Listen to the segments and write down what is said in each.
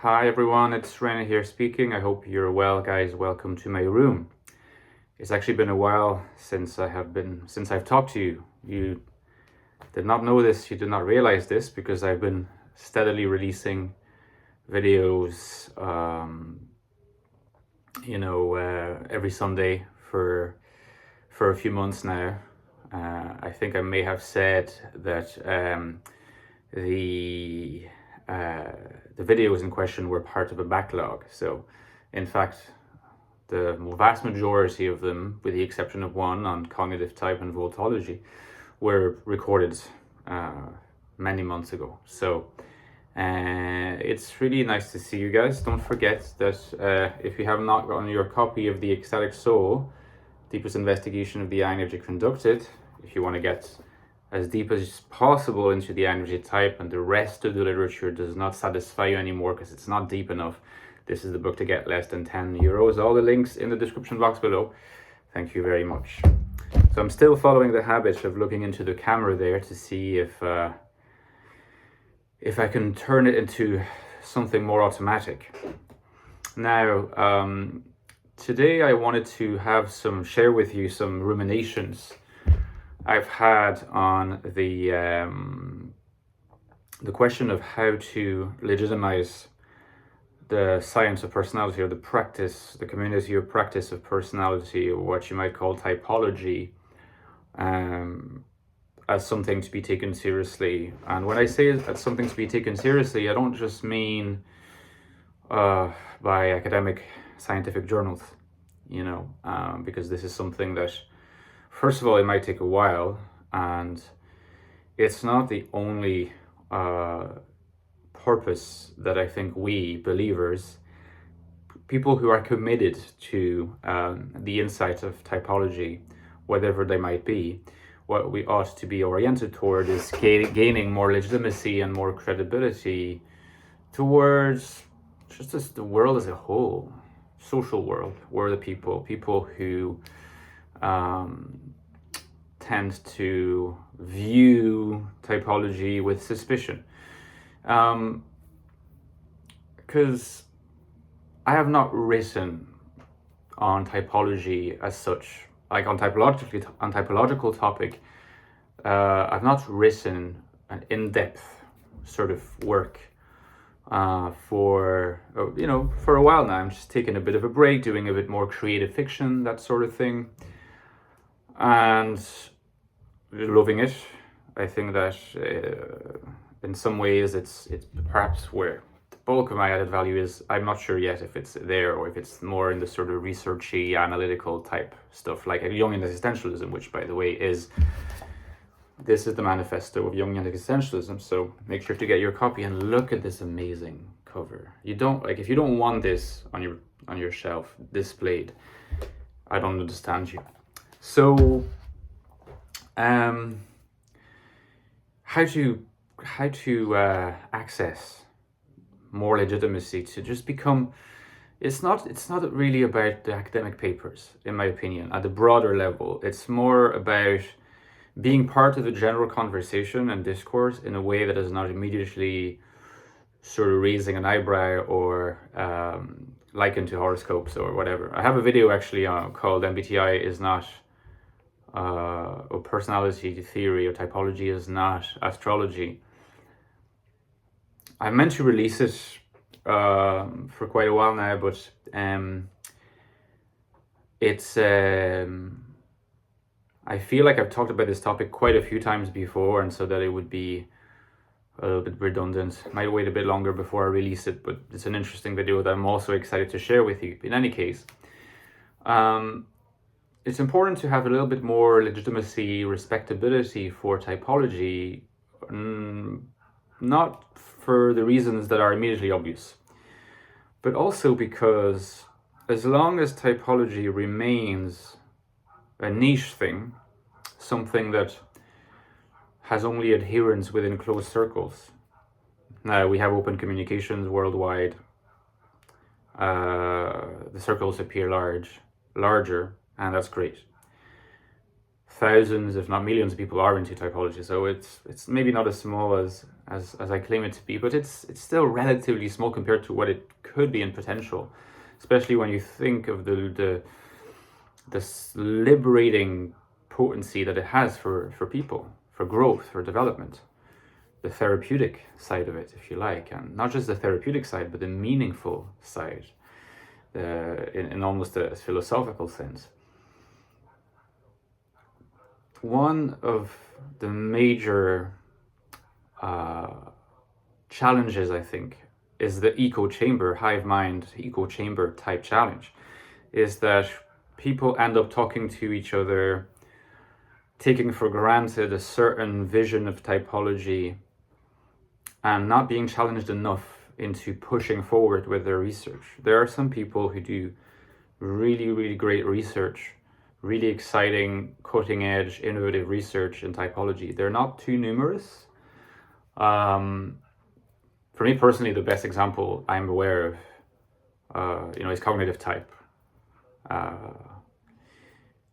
Hi everyone, it's Rena here speaking. I hope you're well, guys. Welcome to my room. It's actually been a while since I've talked to you. You did not know this, you did not realize this because I've been steadily releasing videos every Sunday for a few months now. I think I may have said that the videos in question were part of a backlog. So, in fact, the vast majority of them, with the exception of one on cognitive type and voltology, were recorded many months ago. So, it's really nice to see you guys. Don't forget that if you have not gotten your copy of the Ecstatic Soul, Deepest Investigation of the INFJ Conducted, if you want to get as deep as possible into the INFJ type and the rest of the literature does not satisfy you anymore because it's not deep enough, this is the book to get less than €10. All the links in the description box below. Thank you very much. So I'm still following the habit of looking into the camera there to see if I can turn it into something more automatic. Now, today I wanted to share with you some ruminations I've had on the question of how to legitimize the science of personality, or the community of practice of personality, or what you might call typology, as something to be taken seriously. And when I say as something to be taken seriously, I don't just mean by academic scientific journals, because this is something that, first of all, it might take a while, and it's not the only purpose that I think we believers, people who are committed to the insight of typology, whatever they might be, what we ought to be oriented toward is gaining more legitimacy and more credibility towards just the world as a whole, social world, where the people who tend to view typology with suspicion. Because I have not written on typology as such, like on typological topic. I've not written an in-depth sort of work for a while now. I'm just taking a bit of a break, doing a bit more creative fiction, that sort of thing, and loving it. I think that in some ways it's perhaps where the bulk of my added value is. I'm not sure yet if it's there or if it's more in the sort of researchy, analytical type stuff, like Jungian existentialism, which, by the way, this is the manifesto of Jungian existentialism. So make sure to get your copy and look at this amazing cover. If you don't want this on your shelf displayed, I don't understand you. So how to access more legitimacy to just become. It's not really about the academic papers, in my opinion. At the broader level, it's more about being part of the general conversation and discourse in a way that is not immediately sort of raising an eyebrow or likened to horoscopes or whatever. I have a video actually called MBTI is not or personality theory or typology is not astrology. I meant to release it for quite a while now, but it's I feel like I've talked about this topic quite a few times before, and so that it would be a little bit redundant. Might wait a bit longer before I release it, but it's an interesting video that I'm also excited to share with you. In any case, it's important to have a little bit more legitimacy, respectability for typology, not for the reasons that are immediately obvious, but also because as long as typology remains a niche thing, something that has only adherents within closed circles. Now, we have open communications worldwide. The circles appear larger, and that's great. Thousands, if not millions of people are into typology, so it's maybe not as small as as I claim it to be, but it's still relatively small compared to what it could be in potential, especially when you think of the liberating potency that it has for people, for growth, for development, the therapeutic side of it, if you like, and not just the therapeutic side, but the meaningful side, in almost a philosophical sense. One of the major challenges, I think, is the echo chamber, hive mind, echo chamber type challenge, is that people end up talking to each other, taking for granted a certain vision of typology, and not being challenged enough into pushing forward with their research. There are some people who do really, really great research, really exciting, cutting edge, innovative research in typology. They're not too numerous. For me personally, the best example I'm aware of, is cognitive type.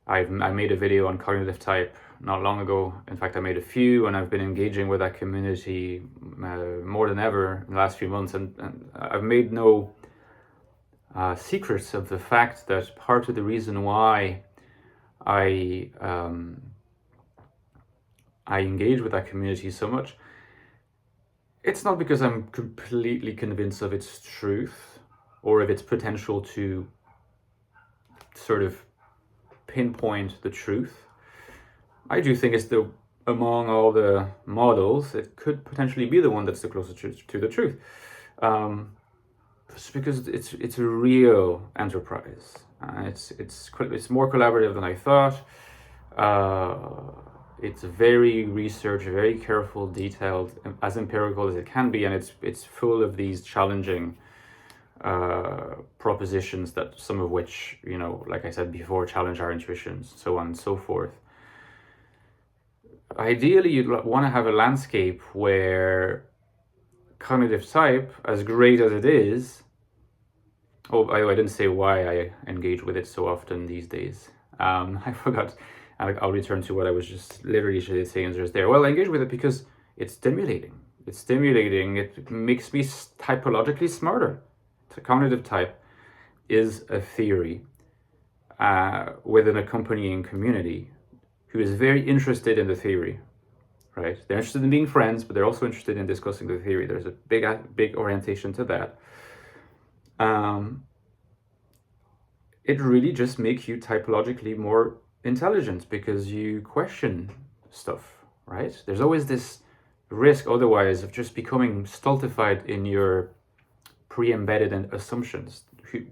I made a video on cognitive type not long ago. In fact, I made a few, and I've been engaging with that community more than ever in the last few months. And I've made no secrets of the fact that part of the reason why I engage with that community so much, it's not because I'm completely convinced of its truth or of its potential to sort of pinpoint the truth. I do think it's among all the models, it could potentially be the one that's the closest to the truth. Just because it's a real enterprise. It's more collaborative than I thought. It's very researched, very careful, detailed, as empirical as it can be, and it's full of these challenging propositions, that some of which, like I said before, challenge our intuitions, so on and so forth. Ideally, you'd want to have a landscape where cognitive type, as great as it is, by the way, I didn't say why I engage with it so often these days. I forgot. I'll return to what I was just literally saying just there. Well, I engage with it because it's stimulating. It makes me typologically smarter. Cognitive type is a theory with an accompanying community who is very interested in the theory, right? They're interested in being friends, but they're also interested in discussing the theory. There's a big orientation to that. It really just makes you typologically more intelligent because you question stuff, right? There's always this risk otherwise of just becoming stultified in your pre-embedded assumptions,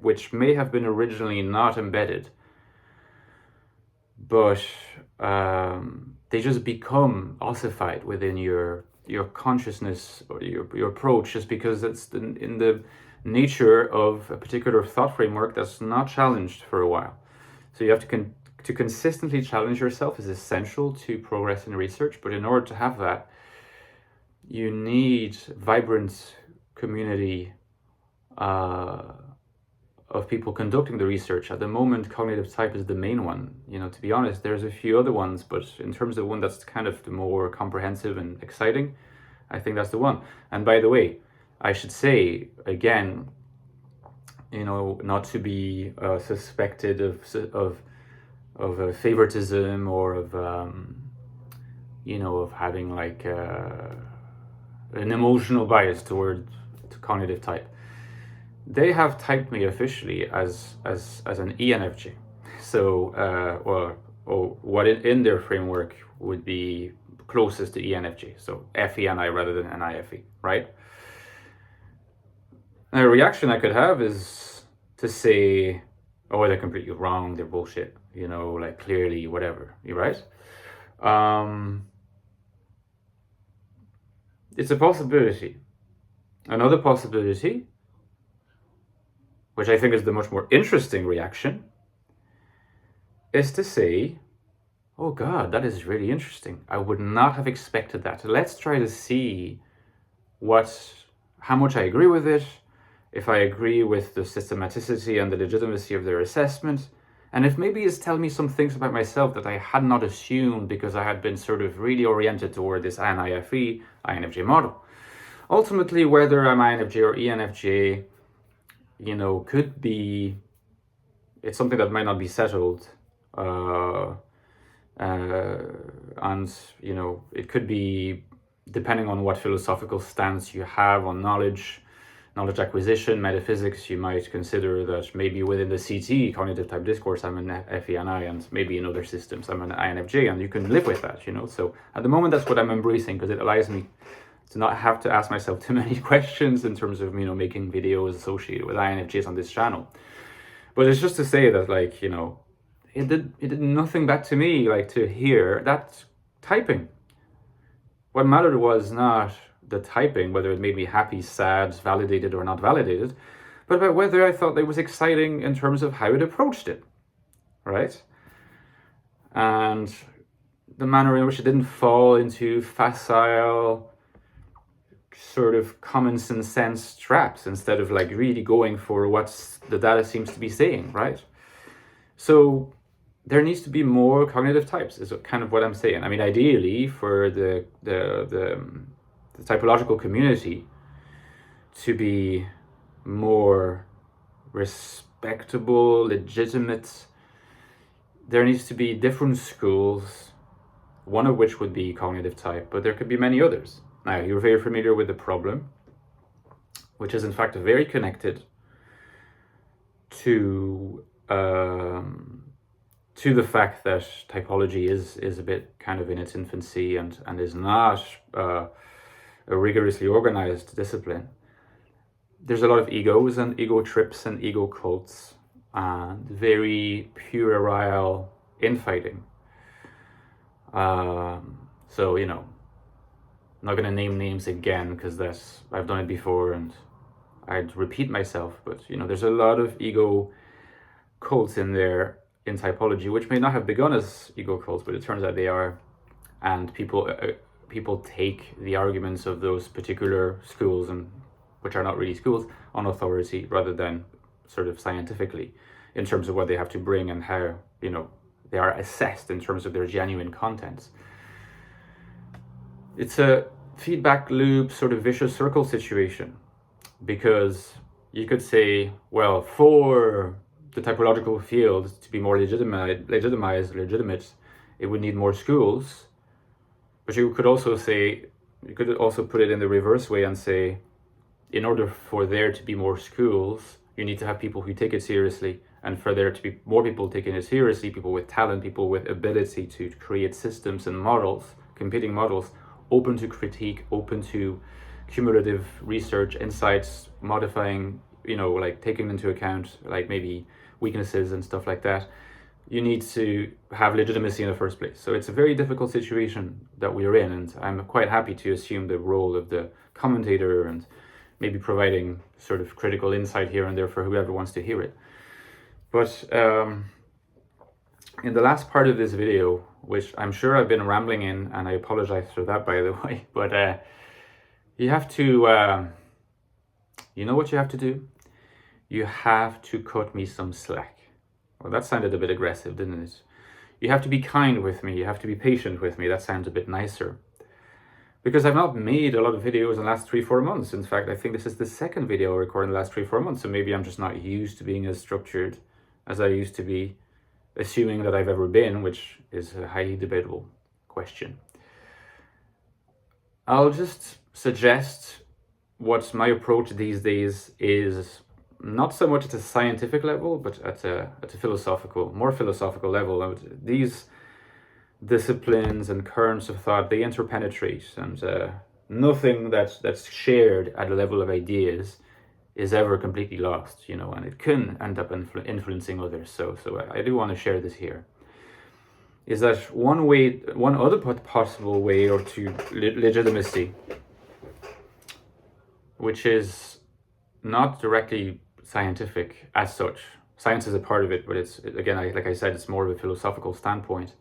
which may have been originally not embedded, but they just become ossified within your consciousness or your approach, just because it's in the nature of a particular thought framework that's not challenged for a while. So you have to consistently challenge yourself is essential to progress in research, but in order to have that, you need vibrant community of people conducting the research. At the moment, cognitive type is the main one. To be honest, there's a few other ones, but in terms of one that's kind of the more comprehensive and exciting, I think that's the one. And by the way, I should say again, not to be suspected of favoritism or of having like an emotional bias toward cognitive type. They have typed me officially as an ENFJ. So, or what in their framework would be closest to ENFJ. So FENI rather than NIFE, right? And a reaction I could have is to say, oh, they're completely wrong, they're bullshit, like clearly, whatever, you're right? It's a possibility. Another possibility, which I think is the much more interesting reaction, is to say, oh God, that is really interesting. I would not have expected that. Let's try to see how much I agree with it, if I agree with the systematicity and the legitimacy of their assessment, and if maybe it's telling me some things about myself that I had not assumed because I had been sort of really oriented toward this INFJ, INFJ model. ultimately, whether I'm INFJ or ENFJ, could be, it's something that might not be settled. And it could be, depending on what philosophical stance you have on knowledge acquisition, metaphysics, you might consider that maybe within the CT, cognitive type discourse, I'm an FENI, and maybe in other systems I'm an INFJ, and you can live with that, So at the moment, that's what I'm embracing, because it allows me to not have to ask myself too many questions in terms of, making videos associated with INFJs on this channel. But it's just to say that, it did nothing back to me, to hear that typing. What mattered was not the typing, whether it made me happy, sad, validated, or not validated, but about whether I thought it was exciting in terms of how it approached it, right? And the manner in which it didn't fall into facile, sort of common sense traps, instead of really going for what the data seems to be saying, right? So there needs to be more cognitive types, is kind of what I'm saying. I mean, ideally, for the typological community to be more respectable, legitimate, there needs to be different schools, one of which would be cognitive type, but there could be many others. Now, you're very familiar with the problem, which is in fact very connected to the fact that typology is a bit kind of in its infancy and is not a rigorously organized discipline. There's a lot of egos and ego trips and ego cults and very puerile infighting. So, I'm not going to name names again, because I've done it before and I'd repeat myself, but there's a lot of ego cults in there in typology, which may not have begun as ego cults, but it turns out they are, and people take the arguments of those particular schools, and which are not really schools, on authority rather than sort of scientifically, in terms of what they have to bring and how they are assessed in terms of their genuine contents. It's a feedback loop, sort of vicious circle situation, because you could say, well, for the typological field to be more legitimate, it would need more schools. But you could also put it in the reverse way and say, in order for there to be more schools, you need to have people who take it seriously, and for there to be more people taking it seriously, people with talent, people with ability to create systems and models, competing models, open to critique, open to cumulative research, insights, modifying, taking into account maybe weaknesses and stuff like that. You need to have legitimacy in the first place. So it's a very difficult situation that we're in, and I'm quite happy to assume the role of the commentator and maybe providing sort of critical insight here and there for whoever wants to hear it. But in the last part of this video, which I'm sure I've been rambling in, and I apologize for that, by the way, but you have to, you know what you have to do? You have to cut me some slack. Well, that sounded a bit aggressive, didn't it? You have to be kind with me. You have to be patient with me. That sounds a bit nicer. Because I've not made a lot of videos in the last 3-4 months. In fact, I think this is the second video I recorded in the last 3-4 months. So maybe I'm just not used to being as structured as I used to be, assuming that I've ever been, which is a highly debatable question. I'll just suggest what my approach these days is, not so much at a scientific level, but at a more philosophical level. These disciplines and currents of thought, they interpenetrate, and nothing that's shared at a level of ideas is ever completely lost, and it can end up influencing others. So I do want to share this here. Is that one other possible way or to legitimacy, which is not directly scientific as such. Science is a part of it, but it's, again, like I said, it's more of a philosophical standpoint.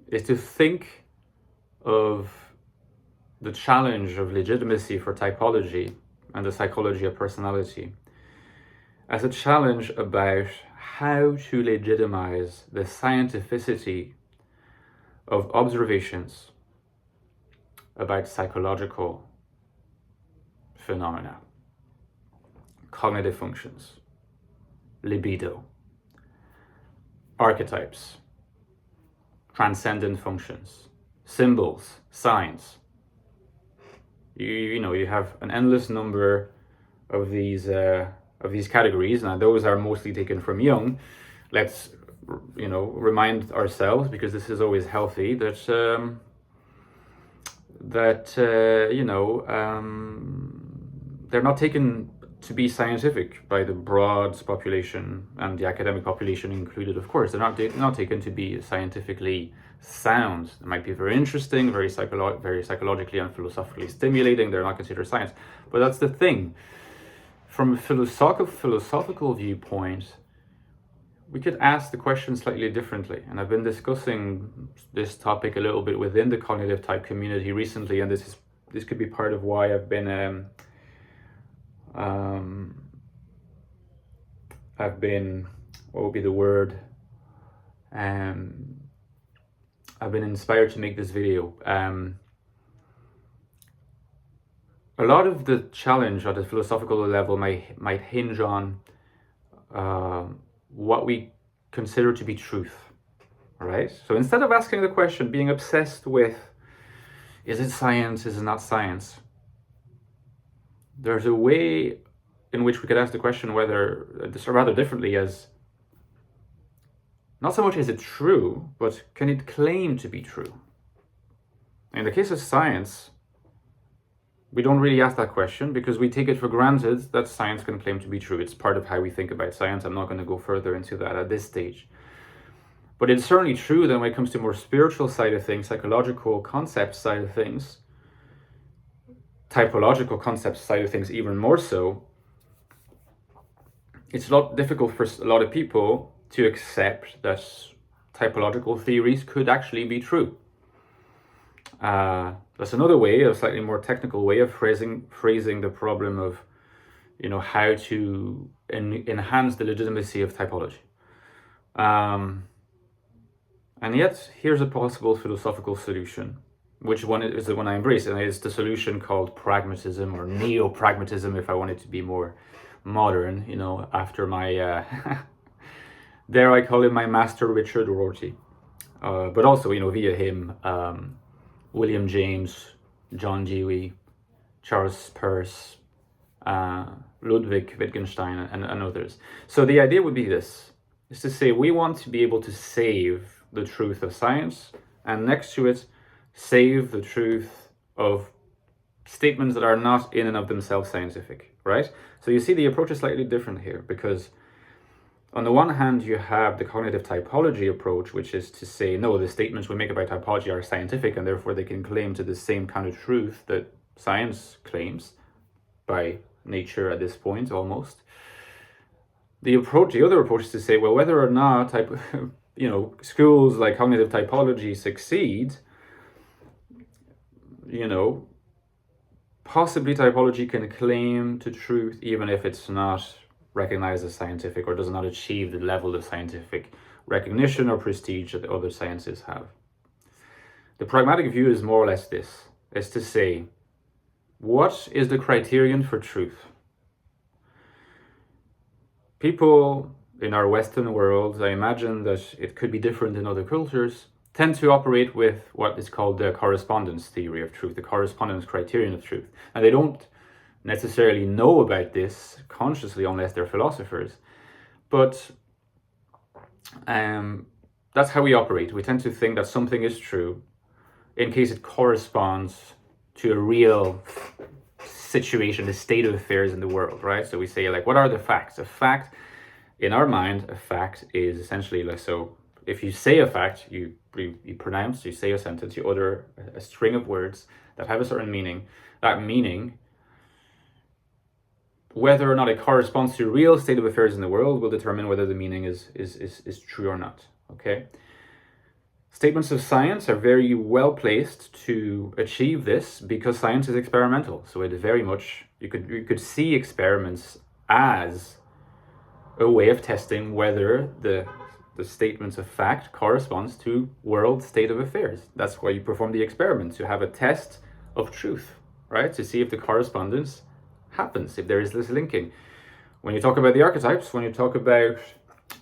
Is to think of the challenge of legitimacy for typology and the psychology of personality as a challenge about how to legitimize the scientificity of observations about psychological phenomena, cognitive functions, libido, archetypes, transcendent functions, symbols, signs. You have an endless number of these categories, and those are mostly taken from Jung. Let's remind ourselves, because this is always healthy, that they're not taken to be scientific by the broad population, and the academic population included, of course. They're not taken to be scientifically sound. They might be very interesting, very psychologically and philosophically stimulating. They're not considered science. But that's the thing. From a philosophical viewpoint, we could ask the question slightly differently. And I've been discussing this topic a little bit within the cognitive type community recently, and this could be part of why I've been what would be the word? I've been inspired to make this video. A lot of the challenge at the philosophical level might hinge on what we consider to be truth, right? So instead of asking the question, being obsessed with, is it science, is it not science? There's a way in which we could ask the question whether, rather differently, as not so much is it true, but can it claim to be true? In the case of science, we don't really ask that question because we take it for granted that science can claim to be true. It's part of how we think about science. I'm not going to go further into that at this stage. But it's certainly true that when it comes to more spiritual side of things, psychological concept side of things, typological concept side of things even more so, it's a lot difficult for a lot of people to accept that typological theories could actually be true. That's another way, a slightly more technical way of phrasing the problem of, how to enhance the legitimacy of typology. And yet, here's a possible philosophical solution. Which one is the one I embrace? And it's the solution called pragmatism, or neo-pragmatism, if I wanted to be more modern, after my, dare I call him my master, Richard Rorty. But also, via him, William James, John Dewey, Charles Peirce, Ludwig Wittgenstein, and others. So the idea would be this, is to say we want to be able to save the truth of science, and next to it, save the truth of statements that are not in and of themselves scientific, right? So you see the approach is slightly different here, because on the one hand, you have the cognitive typology approach, which is to say, no, the statements we make about typology are scientific, and therefore they can claim to the same kind of truth that science claims by nature at this point, almost. The other approach is to say, well, whether or not schools like cognitive typology succeed, possibly typology can claim to truth even if it's not recognized as scientific, or does not achieve the level of scientific recognition or prestige that the other sciences have. The pragmatic view is more or less this, is to say, what is the criterion for truth? People in our Western world, I imagine that it could be different in other cultures, tend to operate with what is called the correspondence theory of truth, the correspondence criterion of truth. And they don't necessarily know about this consciously unless they're philosophers. But that's how we operate. We tend to think that something is true in case it corresponds to a real situation, the state of affairs in the world, right? So we say, like, what are the facts? A fact, in our mind, a fact is essentially like, so if you say a fact, you say a sentence, you utter a string of words that have a certain meaning. That meaning, whether or not it corresponds to a real state of affairs in the world, will determine whether the meaning is true or not, okay? Statements of science are very well placed to achieve this because science is experimental. So it very much, you could see experiments as a way of testing whether the statements of fact corresponds to world state of affairs. That's why you perform the experiments. You have a test of truth, right? To see if the correspondence happens, if there is this linking. When you talk about the archetypes, when you talk about,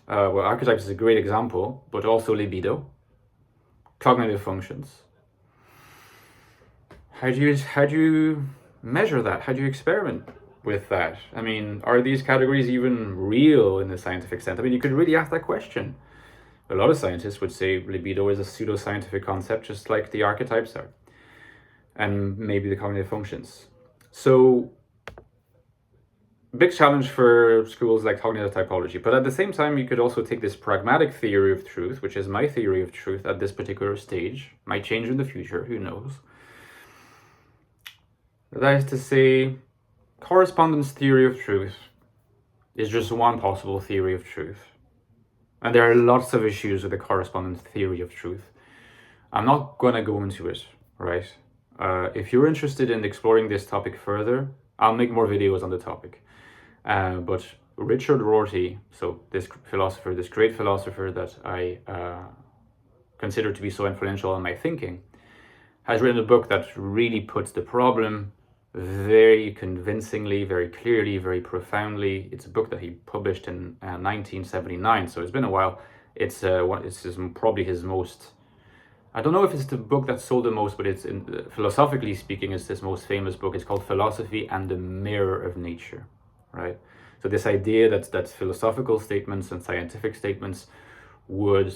well, archetypes is a great example, but also libido, cognitive functions. How do you measure that? How do you experiment with that? I mean, are these categories even real in the scientific sense? I mean, you could really ask that question. A lot of scientists would say libido is a pseudoscientific concept, just like the archetypes are, and maybe the cognitive functions. So, big challenge for schools like cognitive typology. But at the same time, you could also take this pragmatic theory of truth, which is my theory of truth at this particular stage. Might change in the future, who knows? That is to say, correspondence theory of truth is just one possible theory of truth. And there are lots of issues with the correspondence theory of truth. I'm not going to go into it, right? If you're interested in exploring this topic further, I'll make more videos on the topic. But Richard Rorty, so this philosopher, this great philosopher that I consider to be so influential in my thinking, has written a book that really puts the problem very convincingly, very clearly, very profoundly. It's a book that he published in 1979, so it's been a while. It's probably his most, I don't know if it's the book that sold the most, but it's philosophically speaking, it's his most famous book. It's called Philosophy and the Mirror of Nature, right? So this idea that philosophical statements and scientific statements would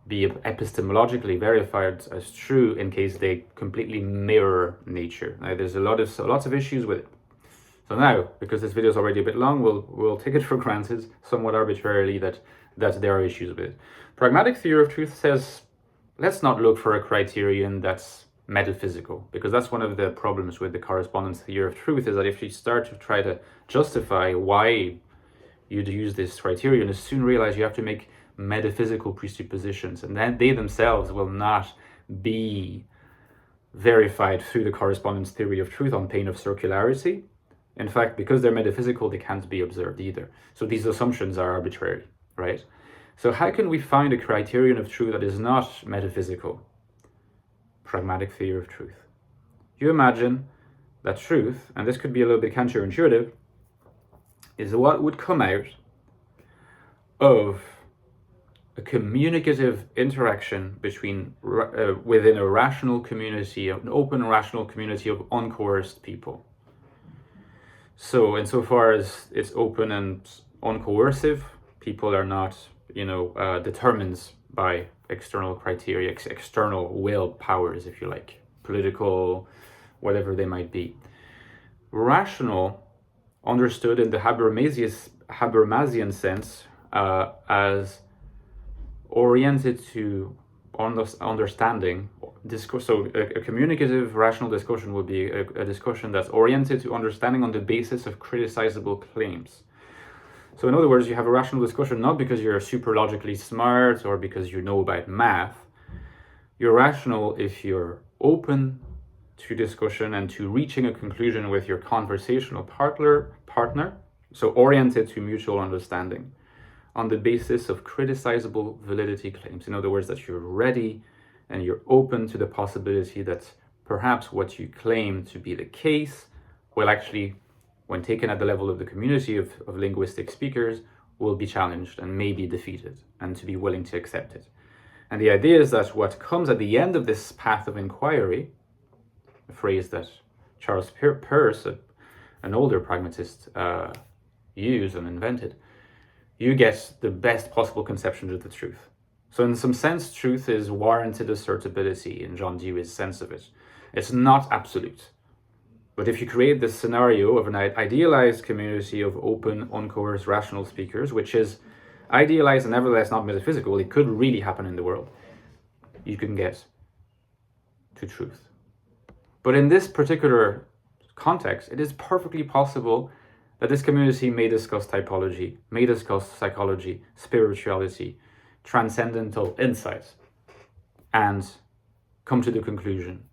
be epistemologically verified as true in case they completely mirror nature. Now, there's lots of issues with it. So now, because this video is already a bit long, we'll take it for granted, somewhat arbitrarily, that there are issues with it. Pragmatic theory of truth says, let's not look for a criterion that's metaphysical, because that's one of the problems with the correspondence theory of truth, is that if you start to try to justify why you'd use this criterion, you soon realize you have to make metaphysical presuppositions, and then they themselves will not be verified through the correspondence theory of truth on pain of circularity. In fact, because they're metaphysical, they can't be observed either. So these assumptions are arbitrary, right? So how can we find a criterion of truth that is not metaphysical? Pragmatic theory of truth. You imagine that truth, and this could be a little bit counterintuitive, is what would come out of a communicative interaction between within a rational community, an open rational community of uncoerced people. So insofar as it's open and uncoercive, people are not, determined by external criteria, external will powers, if you like, political, whatever they might be. Rational, understood in the Habermasian sense, as oriented to understanding discourse. So a communicative rational discussion would be a discussion that's oriented to understanding on the basis of criticizable claims. So in other words, you have a rational discussion not because you're super logically smart or because you know about math. You're rational if you're open to discussion and to reaching a conclusion with your conversational partner, so oriented to mutual understanding on the basis of criticizable validity claims. In other words, that you're ready and you're open to the possibility that perhaps what you claim to be the case will actually, when taken at the level of the community of linguistic speakers, will be challenged and may be defeated, and to be willing to accept it. And the idea is that what comes at the end of this path of inquiry, a phrase that Charles Peirce, an older pragmatist, used and invented, you get the best possible conception of the truth. So in some sense, truth is warranted assertability in John Dewey's sense of it. It's not absolute. But if you create this scenario of an idealized community of open, uncoerced, rational speakers, which is idealized and nevertheless not metaphysical, it could really happen in the world, you can get to truth. But in this particular context, it is perfectly possible that this community may discuss typology, may discuss psychology, spirituality, transcendental insights, and come to the conclusion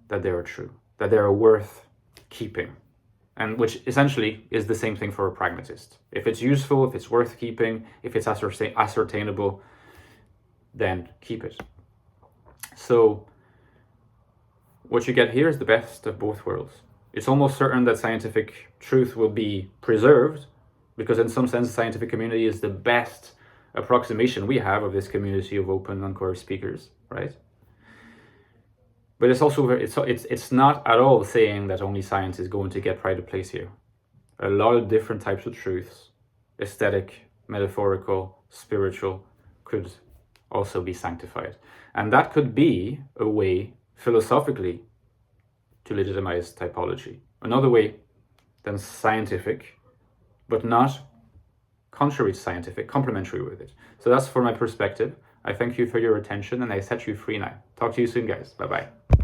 that they are true, that they are worth keeping, and which essentially is the same thing for a pragmatist. If it's useful, if it's worth keeping, if it's ascertainable, then keep it. So what you get here is the best of both worlds. It's almost certain that scientific truth will be preserved, because in some sense, the scientific community is the best approximation we have of this community of open, uncoerced speakers, right? But it's also it's not at all saying that only science is going to get pride of place here. A lot of different types of truths, aesthetic, metaphorical, spiritual, could also be sanctified. And that could be a way, philosophically, to legitimize typology. Another way than scientific, but not contrary to scientific, complementary with it. So that's for my perspective. I thank you for your attention, and I set you free now. Talk to you soon, guys. Bye-bye.